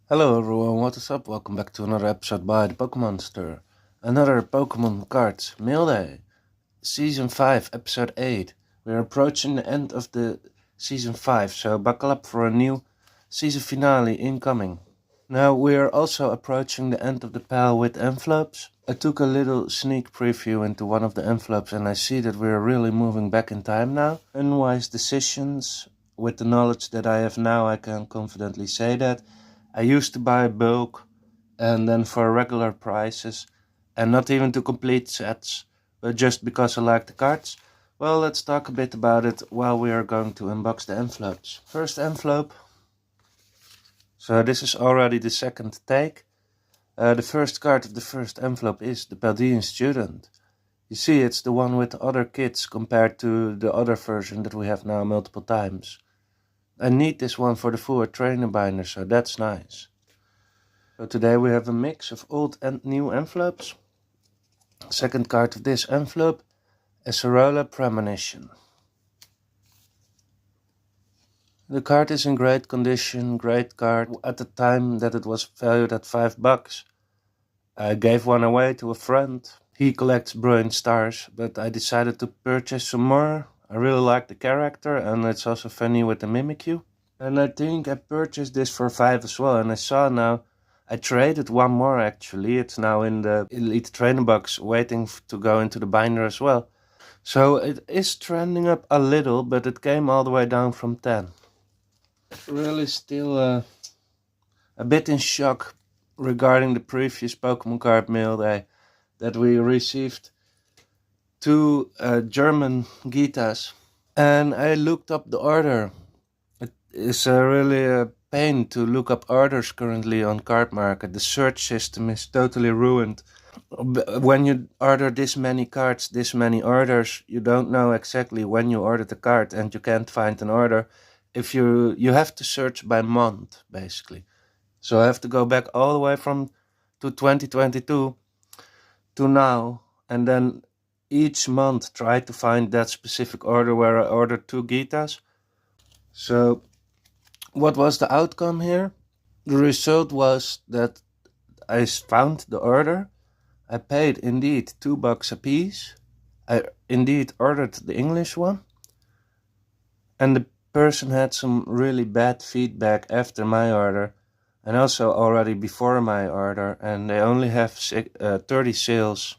Hello everyone, what is up? Welcome back to another episode by the Pokémon Store. Another Pokémon Cards Mail Day. Season 5, Episode 8. We are approaching the end of the Season 5, so buckle up for a new season finale incoming. Now we are also approaching the end of the pile with envelopes. I took a little sneak preview into one of the envelopes and I see that we are really moving back in time now. Unwise decisions. With the knowledge that I have now, I can confidently say that. I used to buy bulk and then for regular prices and not even to complete sets, but just because I like the cards. Well, let's talk a bit about it while we are going to unbox the envelopes. First envelope. So this is already the second take. The first card of the first envelope is the Paldean Student. You see, it's the one with other kids compared to the other version that we have now multiple times. I need this one for the full trainer binder, so that's nice. So today we have a mix of old and new envelopes. Second card of this envelope, Acerola Premonition. The card is in great condition, great card. At the time that it was valued at $5, I gave one away to a friend. He collects brilliant stars, but I decided to purchase some more. I really like the character and it's also funny with the Mimikyu. And I think I purchased this for $5 as well, and I saw now I traded one more actually. It's now in the Elite Trainer box waiting to go into the binder as well. So it is trending up a little, but it came all the way down from 10. Really still a bit in shock regarding the previous Pokemon card mail day that we received two German Gitas. And I looked up the order. It is really a pain to look up orders currently on Card Market. The search system is totally ruined. When you order this many cards, this many orders, you don't know exactly when you ordered the card and you can't find an order. If you have to search by month, basically. So I have to go back all the way to 2022 to now, and then each month try to find that specific order where I ordered two Gitas. So what was the outcome here? The result was that I found the order. I paid indeed $2 a piece. I indeed ordered the English one. And the person had some really bad feedback after my order and also already before my order, and they only have 30 sales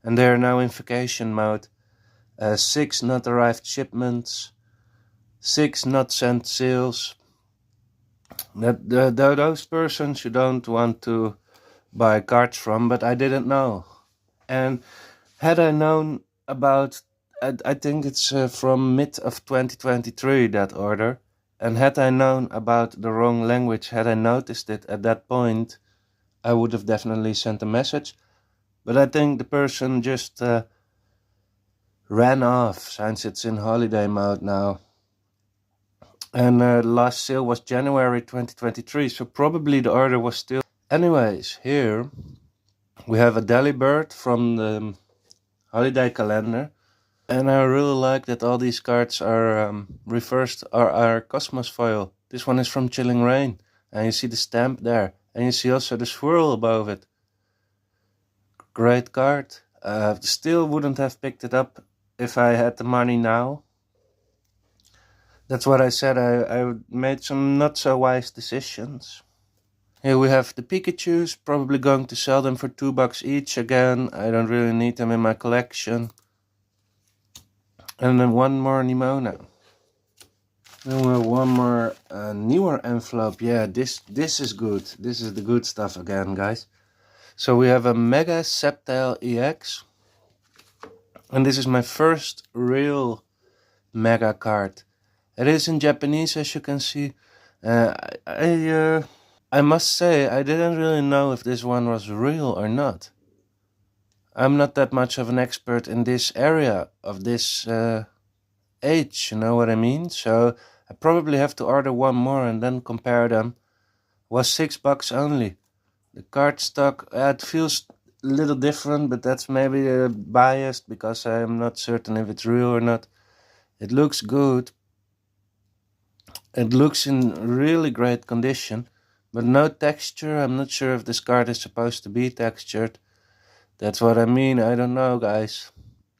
and they are now in vacation mode. 6 not arrived shipments, 6 not sent sales. Those persons you don't want to buy cards from, but I didn't know. And had I known about, I think it's from mid of 2023, that order. And had I known about the wrong language, had I noticed it at that point, I would have definitely sent a message. But I think the person just ran off since it's in holiday mode now. And the last sale was January 2023, so probably the order was still... Anyways, here we have a Delibird from the holiday calendar. And I really like that all these cards are reversed, are Cosmos foil. This one is from Chilling Rain, and you see the stamp there. And you see also the swirl above it. Great card. Still wouldn't have picked it up if I had the money now. That's what I said, I made some not so wise decisions. Here we have the Pikachus, probably going to sell them for $2 each again. I don't really need them in my collection. And then one more Nimona. Then we have one more newer envelope. Yeah, this is good. This is the good stuff again, guys. So we have a Mega Sceptile EX. And this is my first real Mega card. It is in Japanese, as you can see. I must say, I didn't really know if this one was real or not. I'm not that much of an expert in this area of this age, you know what I mean? So I probably have to order one more and then compare them. It was $6 only. The card stock, it feels a little different, but that's maybe biased because I am not certain if it's real or not. It looks good. It looks in really great condition, But no texture. I'm not sure if this card is supposed to be textured. That's what I mean. I don't know, guys.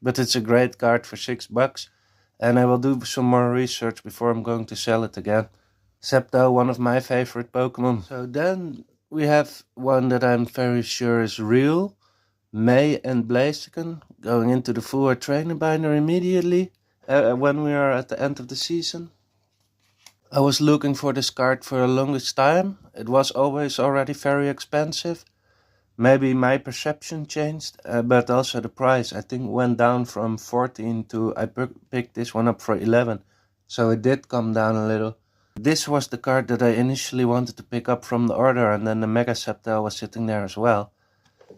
But it's a great card for $6. And I will do some more research before I'm going to sell it again. Septo, one of my favorite Pokemon. So then we have one that I'm very sure is real. May and Blaziken going into the full art trainer binder immediately when we are at the end of the season. I was looking for this card for the longest time. It was always already very expensive. Maybe my perception changed, but also the price I think went down from 14 to I picked this one up for 11. So it did come down a little. This was the card that I initially wanted to pick up from the order, and then the Mega Sceptile was sitting there as well.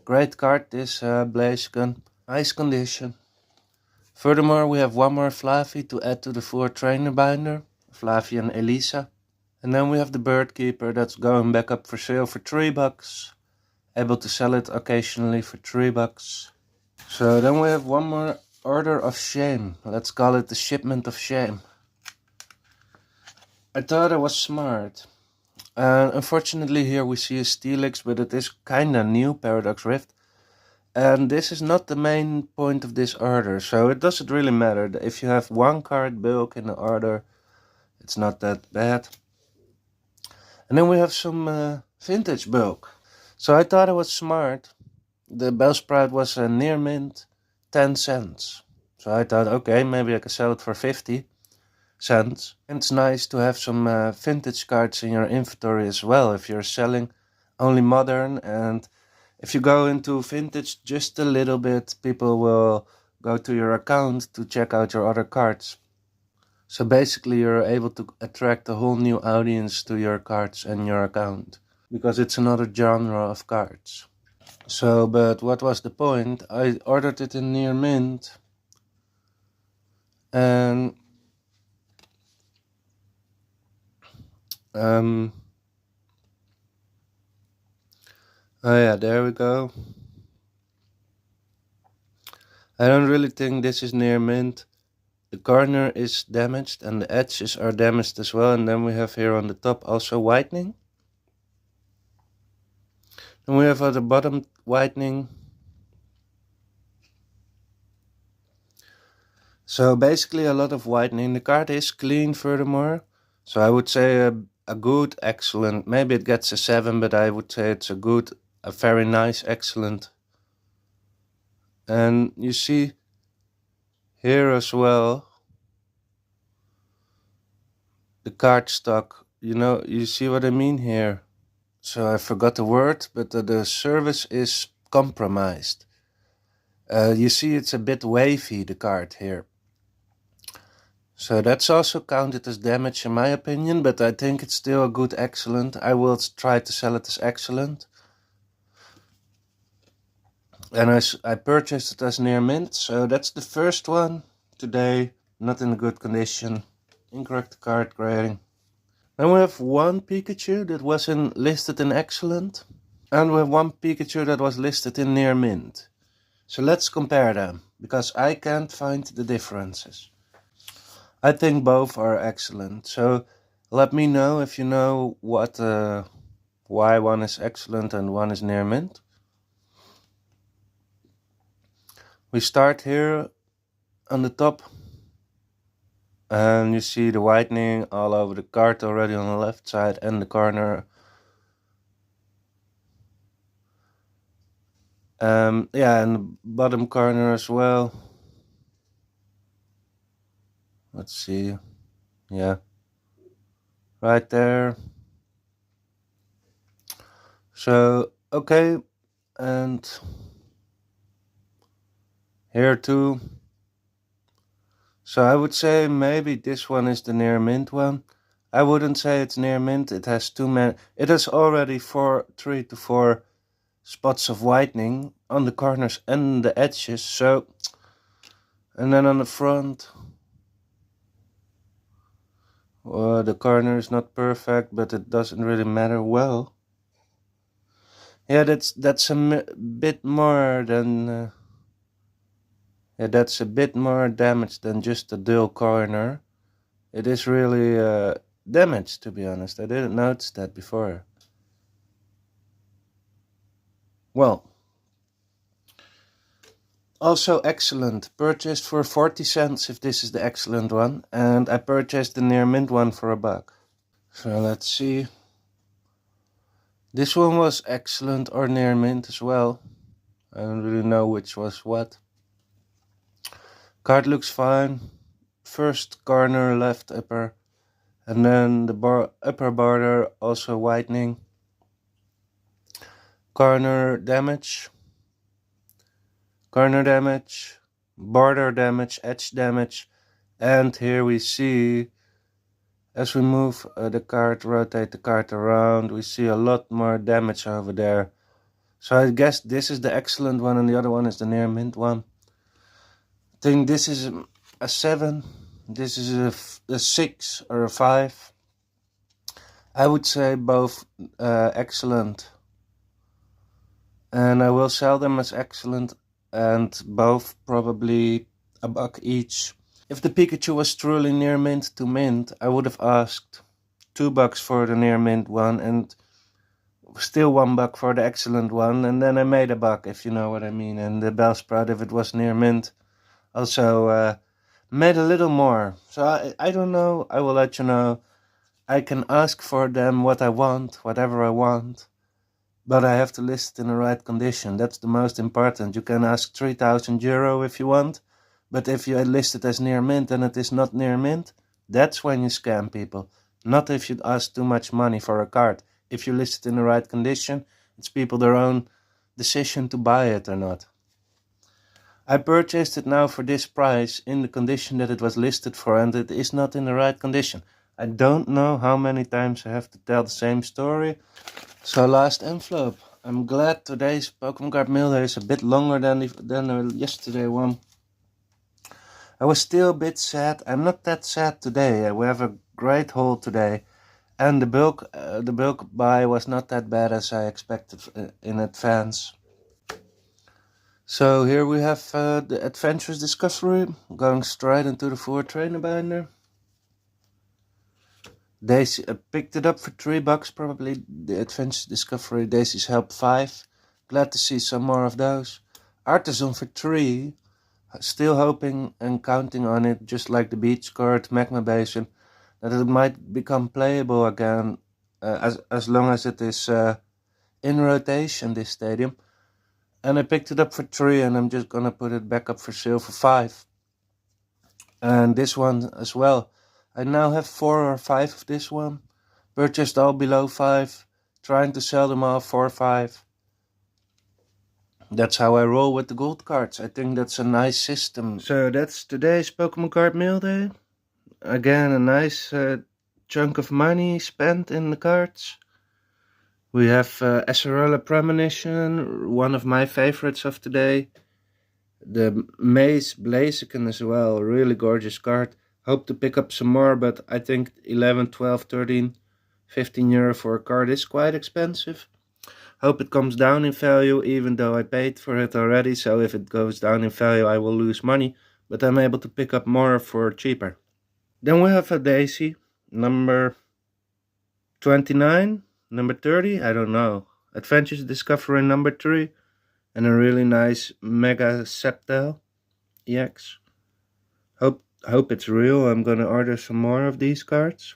Great card, this Blaziken. Nice condition. Furthermore, we have one more Flavi to add to the 4 trainer binder. Flavi and Elisa. And then we have the Bird Keeper that's going back up for sale for $3. Able to sell it occasionally for $3. So then we have one more Order of Shame. Let's call it the Shipment of Shame. I thought I was smart. Unfortunately here we see a Steelix, but it is kinda new, Paradox Rift. And this is not the main point of this order, so it doesn't really matter. If you have one card bulk in the order, it's not that bad. And then we have some vintage bulk. So I thought I was smart. The Bellsprout was a near mint, 10 cents. So I thought, okay, maybe I can sell it for 50 cents. And it's nice to have some vintage cards in your inventory as well if you're selling only modern. And if you go into vintage just a little bit, people will go to your account to check out your other cards. So basically you're able to attract a whole new audience to your cards and your account, because it's another genre of cards. So, but what was the point? I ordered it in near mint, and oh yeah, there we go. I don't really think this is near mint. The corner is damaged and the edges are damaged as well, and then we have here on the top also whitening. And we have at the bottom whitening. So basically a lot of whitening. The card is clean furthermore. So I would say a good, excellent. Maybe it gets a 7, but I would say it's a good, a very nice, excellent. And you see here as well the card stock. You know, you see what I mean here. So I forgot the word, but the surface is compromised. You see it's a bit wavy, the card here. So that's also counted as damage in my opinion, but I think it's still a good excellent. I will try to sell it as excellent. And I purchased it as near mint, so that's the first one today. Not in good condition. Incorrect card grading. Then we have one Pikachu that was listed in excellent. And we have one Pikachu that was listed in near mint. So let's compare them, because I can't find the differences. I think both are excellent. So let me know if you know why one is excellent and one is near mint. We start here on the top, and you see the whitening all over the card already on the left side and the corner. Yeah, and the bottom corner as well. Let's see. Yeah. Right there. So, okay. And here too. So I would say maybe this one is the near mint one. I wouldn't say it's near mint. It has too many. It has already 3 to 4 spots of whitening on the corners and the edges. So, and then on the front, the corner is not perfect, but it doesn't really matter well. Yeah, that's a bit more than. Yeah, that's a bit more damage than just a dull corner. It is really damaged, to be honest. I didn't notice that before. Well, also excellent. Purchased for 40 cents if this is the excellent one. And I purchased the near mint one for $1. So let's see. This one was excellent or near mint as well. I don't really know which was what. Card looks fine. First corner left upper. And then the upper border also whitening. Corner damage. Corner damage. Border damage. Edge damage. And here we see, as we move the card, rotate the card around, we see a lot more damage over there. So I guess this is the excellent one and the other one is the near mint one. I think this is a 7, this is a 6 or a 5. I would say both excellent. And I will sell them as excellent and both probably $1 each. If the Pikachu was truly near mint to mint, I would have asked $2 for the near mint one and still $1 for the excellent one, and then I made $1, if you know what I mean. And the Bellsprout, if it was near mint, also made a little more. So I don't know, I will let you know. I can ask for them what I want, whatever I want, but I have to list it in the right condition. That's the most important. You can ask €3,000 if you want, but if you list it as near mint and it is not near mint, that's when you scam people. Not if you ask too much money for a card. If you list it in the right condition, it's people their own decision to buy it or not. I purchased it now for this price in the condition that it was listed for, and it is not in the right condition. I don't know how many times I have to tell the same story. So last envelope. I'm glad today's Pokemon card mail day is a bit longer than the yesterday one. I was still a bit sad. I'm not that sad today. We have a great haul today. And the bulk buy was not that bad as I expected in advance. So here we have the Adventurous Discovery, going straight into the 4 trainer binder. Daisy, I picked it up for $3 probably, the Adventurous Discovery, Daisy's Help 5. Glad to see some more of those. Artisan for 3, still hoping and counting on it, just like the Beach card, Magma Basin, that it might become playable again, as long as it is in rotation, this stadium. And I picked it up for 3 and I'm just gonna put it back up for sale for 5. And this one as well. I now have 4 or 5 of this one. Purchased all below 5. Trying to sell them all for 5. That's how I roll with the gold cards. I think that's a nice system. So that's today's Pokemon card mail day. Again, a nice chunk of money spent in the cards. We have Acerola Premonition, one of my favorites of today. The Maze Blaziken as well, really gorgeous card. Hope to pick up some more, but I think 11, 12, 13, 15 euro for a card is quite expensive. Hope it comes down in value, even though I paid for it already. So if it goes down in value, I will lose money. But I'm able to pick up more for cheaper. Then we have a Daisy, number 29, number 30, I don't know. Adventures Discovery number 3. And a really nice Mega Sceptile EX. Hope it's real. I'm gonna order some more of these cards.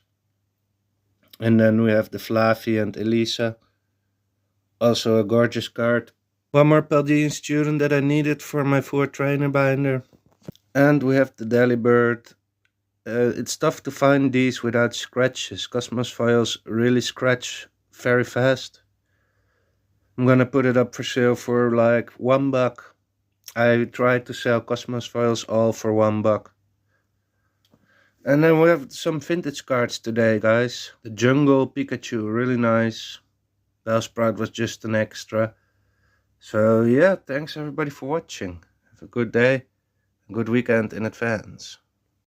And then we have the Flavi and Elisa. Also a gorgeous card. One more Paldean student that I needed for my 4 trainer binder. And we have the Delibird. It's tough to find these without scratches. Cosmos foils really scratch very fast. I'm gonna put it up for sale for like $1. I tried to sell Cosmos foils all for $1. And then we have some vintage cards today, guys. The Jungle Pikachu, really nice. Bellsprout was just an extra. So yeah, thanks everybody for watching. Have a good day, a good weekend in advance.